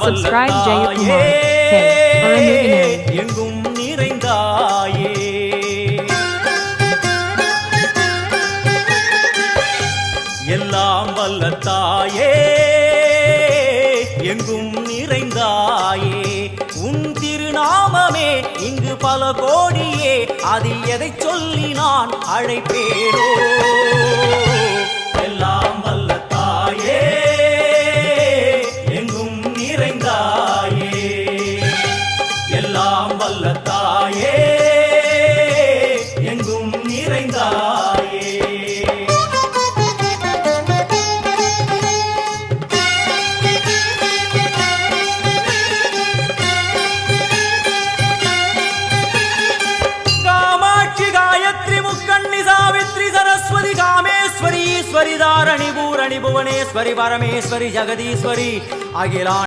Subscribe Jayakumar K. for a movie name. எங்கும் நிறைந்தாயே எல்லாம் வல்ல தாயே எங்கும் நிறைந்தாயே உன் திருநாமமே இங்கு பல கோடியே அதில் எதை சொல்லி நான் அழைப்பேனோ எல்லாம் வல்ல தாயே எங்கும் நிறைந்தாயே எல்லாம் வல்ல தாயே எங்கும் நிறைந்தாயே सरस्वती कामेश्वरी ईश्वरी धारणी भूरणी भुवनेश्वरी परमेश्वरी जगदीश्वरी अखिला